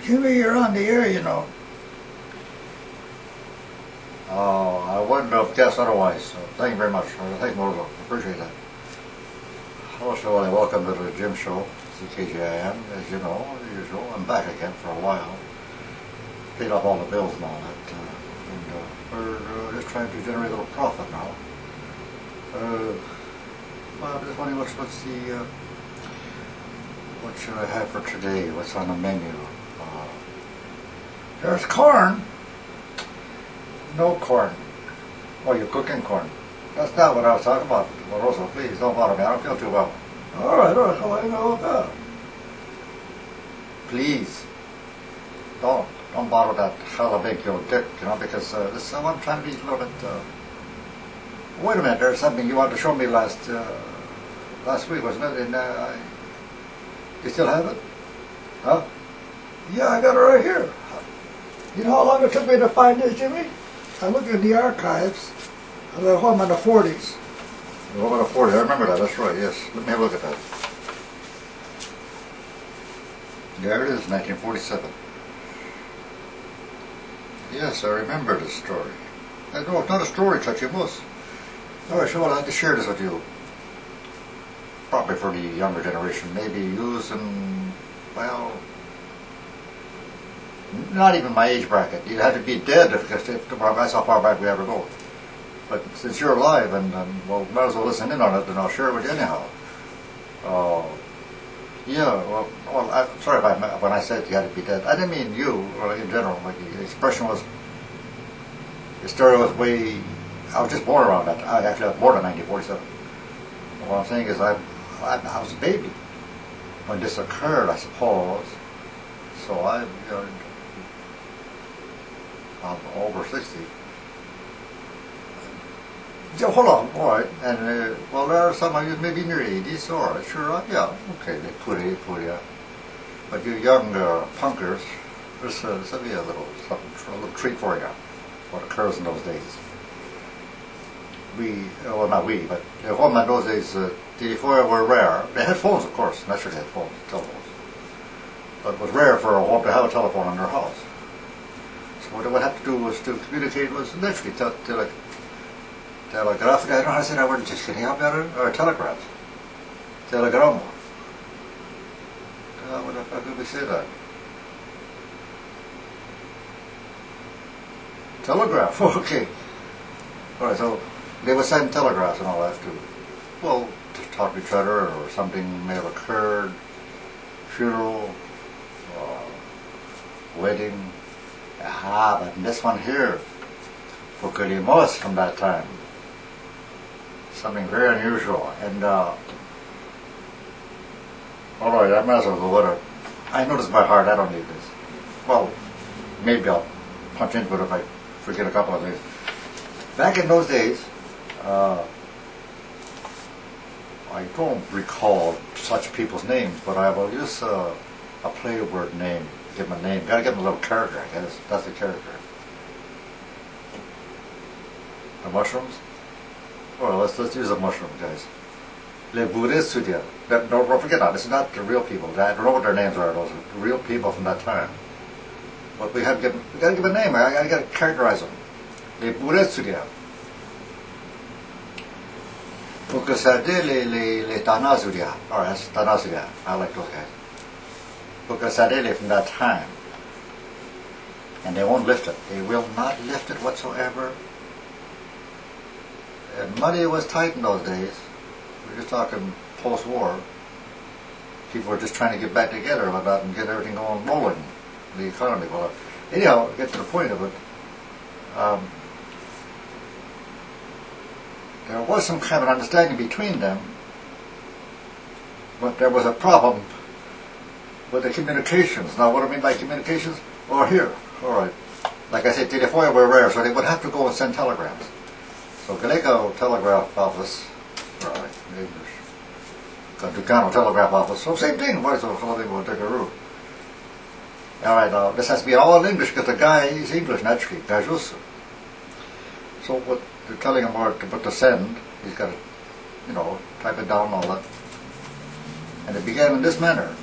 Jimmy, you're on the air, you know. I wouldn't have guessed otherwise, so thank you very much. Thank you, Morgan. Appreciate that. Hello, Shirley. Welcome to the Jim Show, CKGIM. As you know, as usual, I'm back again for a while. Paid off all the bills and all that. We're just trying to generate a little profit now. I'm just wondering what's the... what should I have for today? What's on the menu? There's corn. No corn. Oh, you're cooking corn. That's not what I was talking about. Well, Rosa, please don't bother me. I don't feel too well. All right. How I know about? Please, don't bother that hella big your dick, you know, because I'm trying to be a little bit. Wait a minute. There's something you wanted to show me last week, wasn't it? And you still have it? Huh? Yeah, I got it right here. You know how long it took me to find this, Jimmy? I looked in the archives. I was at home in the 40s. Home in the 40s. I remember that. That's right. Yes. Let me have a look at that. There it is, 1947. Yes, I remember this story. No, it's not a story, Touchy Moose. All right, sure, I'd like to share this with you. Probably for the younger generation. Maybe using, well, not even my age bracket. You'd have to be dead that's how far back we ever go. But since you're alive, and well, might as well listen in on it, and I'll share it with you anyhow. Yeah, well, I'm sorry when I said you had to be dead. I didn't mean you, or in general. Like the expression was, the story was way. I was just born around that. I was born in 1947. What I'm saying is, I was a baby when this occurred, I suppose. So I'm over 60. So hold on, all right. And well, there are some of you maybe in your 80s, or sure, yeah, okay, they put it. But you young punkers, there's be a little treat for you. What occurs in those days. Well, not we, but the home in those days, telephone were rare. They had phones, of course. Naturally, they had phones, telephones. But it was rare for a home to have a telephone in their house. So what they would have to do was to communicate was literally telegraph. I don't know how to say that word. Just can you help me out? Or telegraph. Telegram. What the fuck did we say that? Telegraph. Okay. All right. So they would send telegraphs and all that to, well, to talk to each other, or something may have occurred, funeral, wedding. Aha, but this one here, Fukurimos from that time. Something very unusual. And, alright, I might as well go with it. I know this by heart, I don't need this. Well, maybe I'll punch into it if I forget a couple of things. Back in those days, I don't recall such people's names, but I will use a play word name. Give them a name. Gotta give them a little character, I guess. That's the character. The mushrooms? Well, let's use a mushroom, guys. Les Buddhists, don't forget that. This is not the real people. I don't know what their names are. Those are real people from that time. But we gotta give a name. I gotta characterize them. Les Buddhists, les Tanazuria. Alright, that's Tanazuria. I like those guys. Pukasadele from that time. And they won't lift it. They will not lift it whatsoever. And money was tight in those days. We're just talking post-war. People were just trying to get back together like that and get everything going rolling. The economy. Well, anyhow, get to the point of it. There was some kind of understanding between them, but there was a problem with the communications. Now, what do I mean by communications? Oh, here. All right. Like I said, telephone were rare, so they would have to go and send telegrams. So, Galego Telegraph Office, right, in English. Ducano Telegraph Office, so same thing. Why is it something will take a route? All right, now, this has to be all in English, because the guy is English, naturally, Gajusu. So, what they're telling him what to send, he's got to, type it down and all that. And it began in this manner.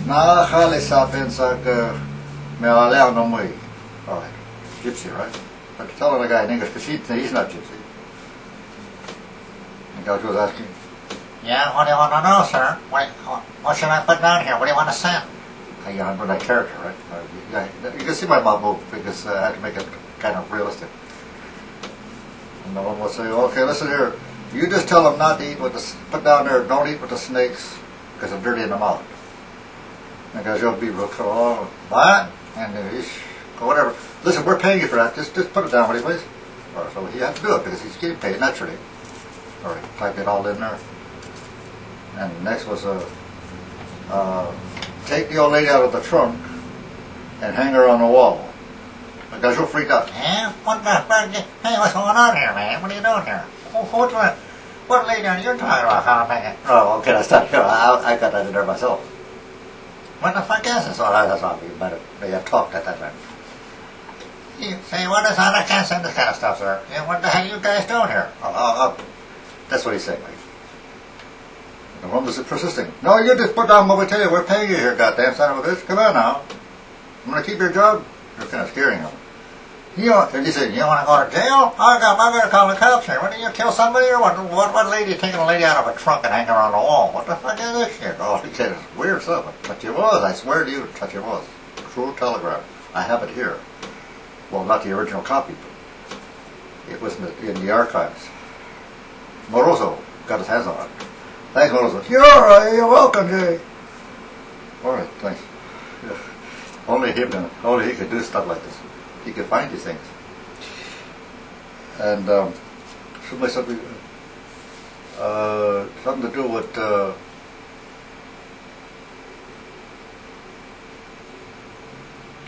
Na khali sapin sak me alea no mui. All right, gypsy, right? But telling the guy in English because he's not gypsy. And Gaucho was asking, Yeah, what do you want to know, sir? What should I put down here? What do you want to send? you remember that character, right? You can see my mouth move because I had to make it kind of realistic. And the one will say, okay, listen here. You just tell them not to eat with the, put down there, don't eat with the snakes because they're dirty in the mouth. And Gaucho will be real cool. Oh, what? And whatever. Listen, we're paying you for that. Just put it down, will you please? Or so he had to do it because he's getting paid naturally. All right, type it all in there. And next was take the old lady out of the trunk and hang her on the wall. The guys were freaked out. Yeah? What the fuck? Hey, what's going on here, man? What are you doing here? What lady are you talking about? How man? Oh, okay, that's not. I got that in there myself. What the fuck is this? So that's all. You better may have talked at that time. You say, what is that? I can't send this kind of stuff, sir. Yeah, what the hell are you guys doing here? That's what he's saying. Like. The woman was persisting. No, you just put down what we tell you. We're paying you here, goddamn son of a bitch. Come on now. I'm going to keep your job. You're kind of scaring him. And he said, You want to go to jail? I gotta call the cops here. What, did you kill somebody or what? What lady taking a lady out of a trunk and hanging her on the wall? What the fuck is this shit? Oh, he said, it's weird stuff. But you was. I swear to you, that you was. True telegram. I have it here. Well, not the original copy, but it was in the archives. Moroso got his hands on it. Thanks, Moroso. You're welcome, Jay. All right, thanks. Yeah. Only he could do stuff like this. He could find these things. And something to do with the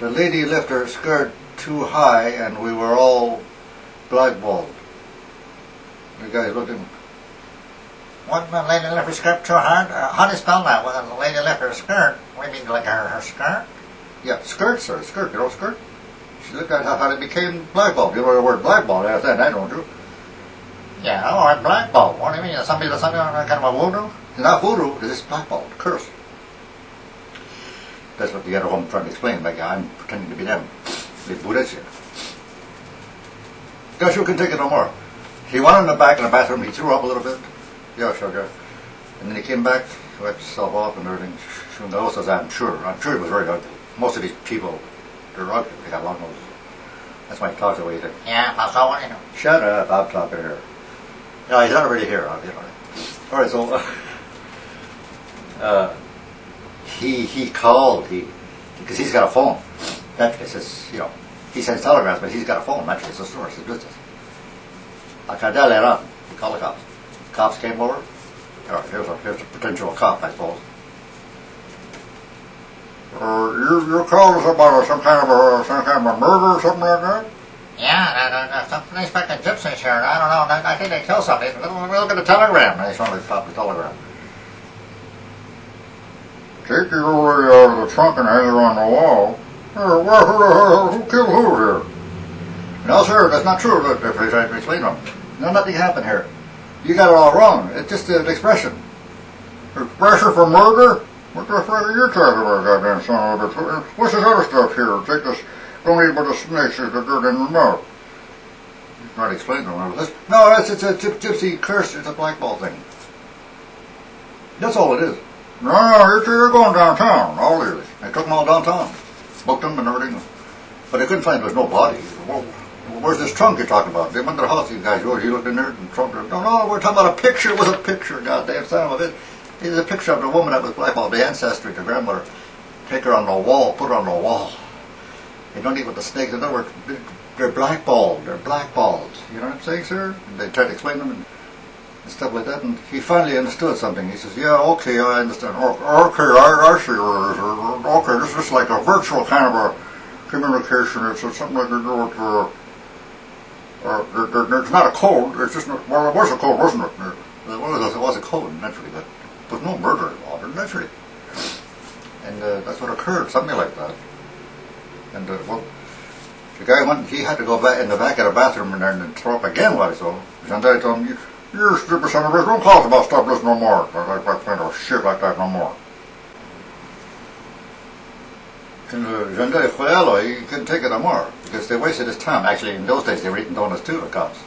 lady left her skirt too high, and we were all blackballed. The guy looked at him. What, the lady left her skirt too hard? How do you spell that? Well, the lady left her skirt. What do you mean, like her skirt? Yeah, skirt, sir. Skirt. You know skirt? She looked at how it became blackballed. You know the word blackballed after that, don't you? Yeah, all right, blackballed. What do you mean? Something kind of a voodoo? It's not voodoo. It's just blackballed. Curse. That's what the other woman trying to explain. Like I'm pretending to be them. They Buddhists here. Gaucho couldn't take it no more. He went in the back in the bathroom. He threw up a little bit. Yeah, sure, yeah. And then he came back, wiped himself off and everything. I'm sure he was very ugly. Most of these people, they're ugly. They got long noses. That's why he talks the way he did. Yeah, how's that one? Shut up, I'm talking here. No, he's not already here. All right, so he called because he's got a phone. Naturally, says he sends telegrams, but he's got a phone. Naturally, it's a store, it's a business. He called the cops. Cops came over. All right, here's a potential cop, I suppose. You called us about some kind of a murder or something like that? Yeah, some unexpected gypsies here. I don't know. I think they killed somebody. Look at the telegram. They sort of popped the telegram. Take the old lady out of the trunk and hang her on the wall. Who killed who here? No, sir, that's not true. If I try to explain to him. No, nothing happened here. You got it all wrong. It's just an expression. Expression for murder? What the fuck are you talking about, goddamn son of a bitch? What's this other stuff here? Take this, don't eat with the snakes that are in your mouth. You try to explain to him this. No, it's a gypsy curse. It's a blackball thing. That's all it is. No, you're going downtown. All these. I took them all downtown. Booked them and everything. But I couldn't find there was no body. Well, where's this trunk you're talking about? They went to the house, you guys. You looked in there and the trunk. No, we're talking about a picture. It was a picture, goddamn son of a bitch. It was a picture of the woman that was blackballed, the ancestry, the grandmother. Take her on the wall, put her on the wall. They don't eat with the snakes. In other words, they're blackballed. They're blackballed. You know what I'm saying, sir? And they tried to explain them and stuff like that. And he finally understood something. He says, yeah, okay, I understand. Okay, I see what it is. Okay, this is like a virtual kind of a communication. It's something like to do with it's not a code. It's just, well, it was a code, wasn't it? It was a code, naturally, but there was no murder involved, naturally. And that's what occurred, something like that. And, well, the guy went, he had to go back in the back of the bathroom and throw up again what he saw. And I told him, you're a stupid son of a bitch, don't call us about stuff like this no more. I find out shit like that no more. 人家回来了, he couldn't take it no more because they wasted his time. Actually, in those days, they were eating donuts too, the cops.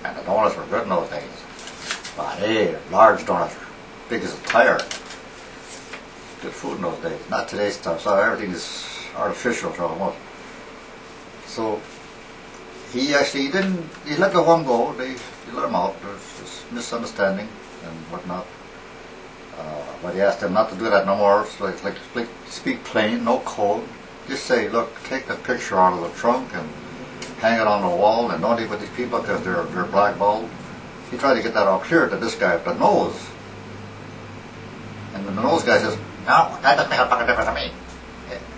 And the donuts were good in those days. But hey, large donuts, big as a tire. Good food in those days. Not today's stuff. So everything is artificial, so almost. So he let the one go. He let him out. There's this misunderstanding and whatnot. But he asked him not to do that no more. So like speak plain, no code. Just say, look, take the picture out of the trunk and hang it on the wall, and don't eat with these people because they're blackballed. He tried to get that all clear to this guy at the nose. And then the nose guy says, no, that doesn't make a fucking difference to me.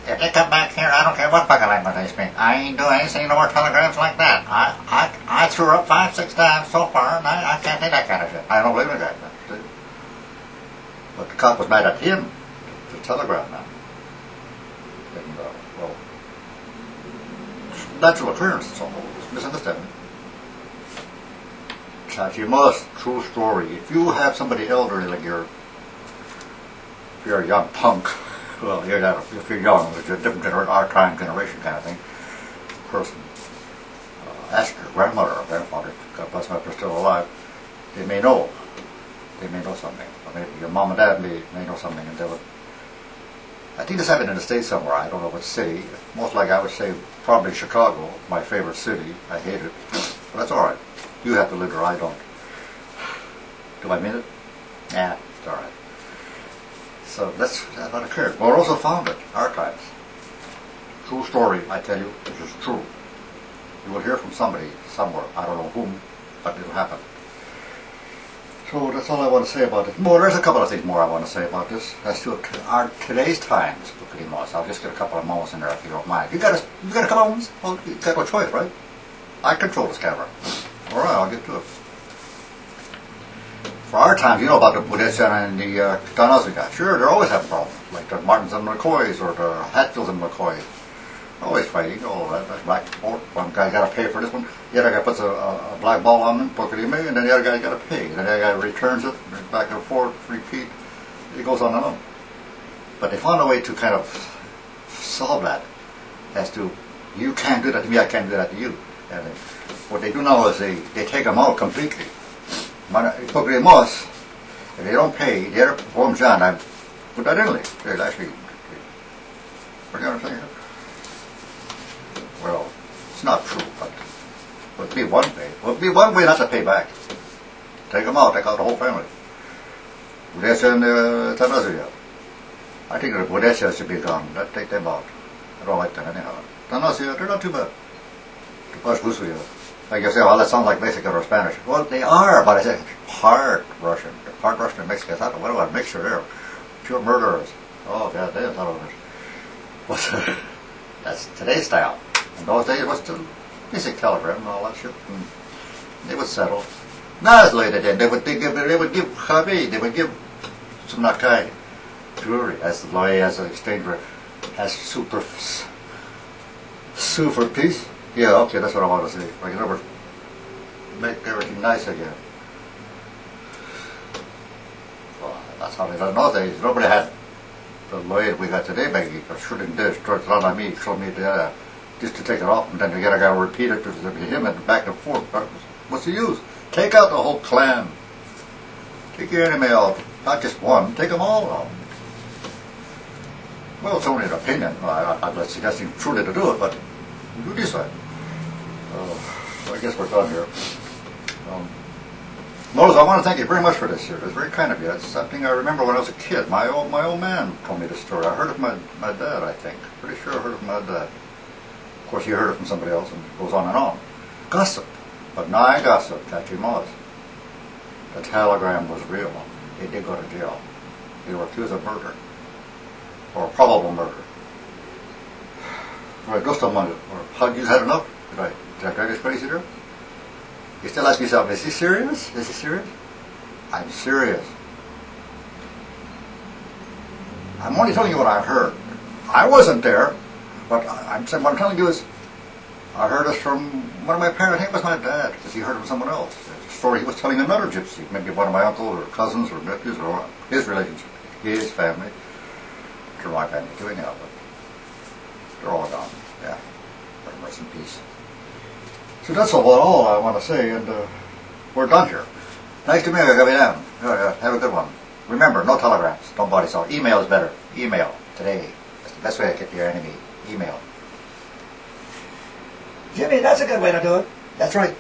If they come back here, I don't care what fucking language they speak. I ain't doing anything no more telegrams like that. I threw up 5-6 times so far, and I can't take that kind of shit. I don't believe in that. but the cop was mad at him, the telegram man. And, well, natural occurrence, it's almost misunderstanding. Chachimas, true story. If you have somebody elderly like if you're a young punk, well, if you're young, it's a different our time generation kind of thing, person, ask your grandmother or grandfather, God bless them if they're still alive, they may know something. Or maybe your mom and dad may know something, and they would. I think this happened in the States somewhere, I don't know what city, most likely I would say probably Chicago, my favorite city, I hate it, but that's alright. You have to live there, I don't. Do I mean it? Yeah, it's alright. So that's what occurred. But also found it, archives. True story, I tell you, this is true. You will hear from somebody, somewhere, I don't know whom, but it'll happen. So that's all I want to say about it. Well, there's a couple of things more I want to say about this. As to today's times, I'll just get a couple of moments in there if you don't mind. You got a couple of moments? Well, you got no choice, right? I control this camera. Alright, I'll get to it. For our times, you know about the Buddhists and the Katanas we got. Sure, they're always having problems. Like the Martins and McCoys or the Hatfields and McCoys. Always fighting, all that. That's back and forth. One guy got to pay for this one. The other guy puts a black ball on him, and then the other guy got to pay. And then the other guy returns it, back and forth, repeat. It goes on and on. But they found a way to kind of solve that. As to, you can't do that to me, I can't do that to you. And what they do now is they take them out completely. If they don't pay, the other forms down, I put that in there. They'll actually, what are you saying? Well, it's not true, but it would be one way. It would be one way not to pay back. Take them out, take out the whole family. Buddhista and Tanazia. I think the Buddhista should be gone. Let's take them out. I don't like them anyhow. Tanazia, they're not too bad. Like you say, well, that sounds like Mexican or Spanish. Well, they are, but I said part Russian. Part Russian and Mexican. What about a mixture there? Pure murderers. Oh, God damn, that's today's style. In those days, it was the basic telegram and all that shit. And they would settle. Not as late then. They would give Khabi, they would give some Nakai jewelry as the lawyer, as an exchange for, as super for peace. Yeah, okay, that's what I want to say. Like, in other words, make everything nice again. Well, that's how they done in those days. Nobody had the lawyer we got today making shooting this, towards me, show me the just to take it off, and then the other guy will repeat it to him and back and forth. What's the use? Take out the whole clan. Take your enemy out. Not just one, take them all out. Well, it's only an opinion. I'm not suggesting truly to do it, but you decide. So I guess we're done here. Moses, I want to thank you very much for this here. It was very kind of you. It's something I remember when I was a kid. My old man told me this story. I heard it from my dad, I think. Pretty sure I heard it from my dad. Of course, you heard it from somebody else, and it goes on and on. Gossip. But not gossip, Chachi Moz. The telegram was real. They did go to jail. They were accused of murder. Or probable murder. Right, go to Monday. How you had enough? Did I drive this crazy there? You still ask yourself, is he serious? Is he serious? I'm serious. I'm only telling you what I heard. I wasn't there, but what I'm telling you is, I heard this from one of my parents. I think it was my dad, because he heard it from someone else. It's a story he was telling another gypsy, maybe one of my uncles or cousins or nephews or his relations, his family, to my family, doing it. They're all gone. Yeah. Let them rest in peace. So that's about all I want to say, and we're done here. Nice to meet you, Gavilan. Yeah, have a good one. Remember, no telegrams. Don't body salt. Email is better. Email today. That's the best way to get to your enemy. Email. Jimmy, that's a good way to do it. That's right.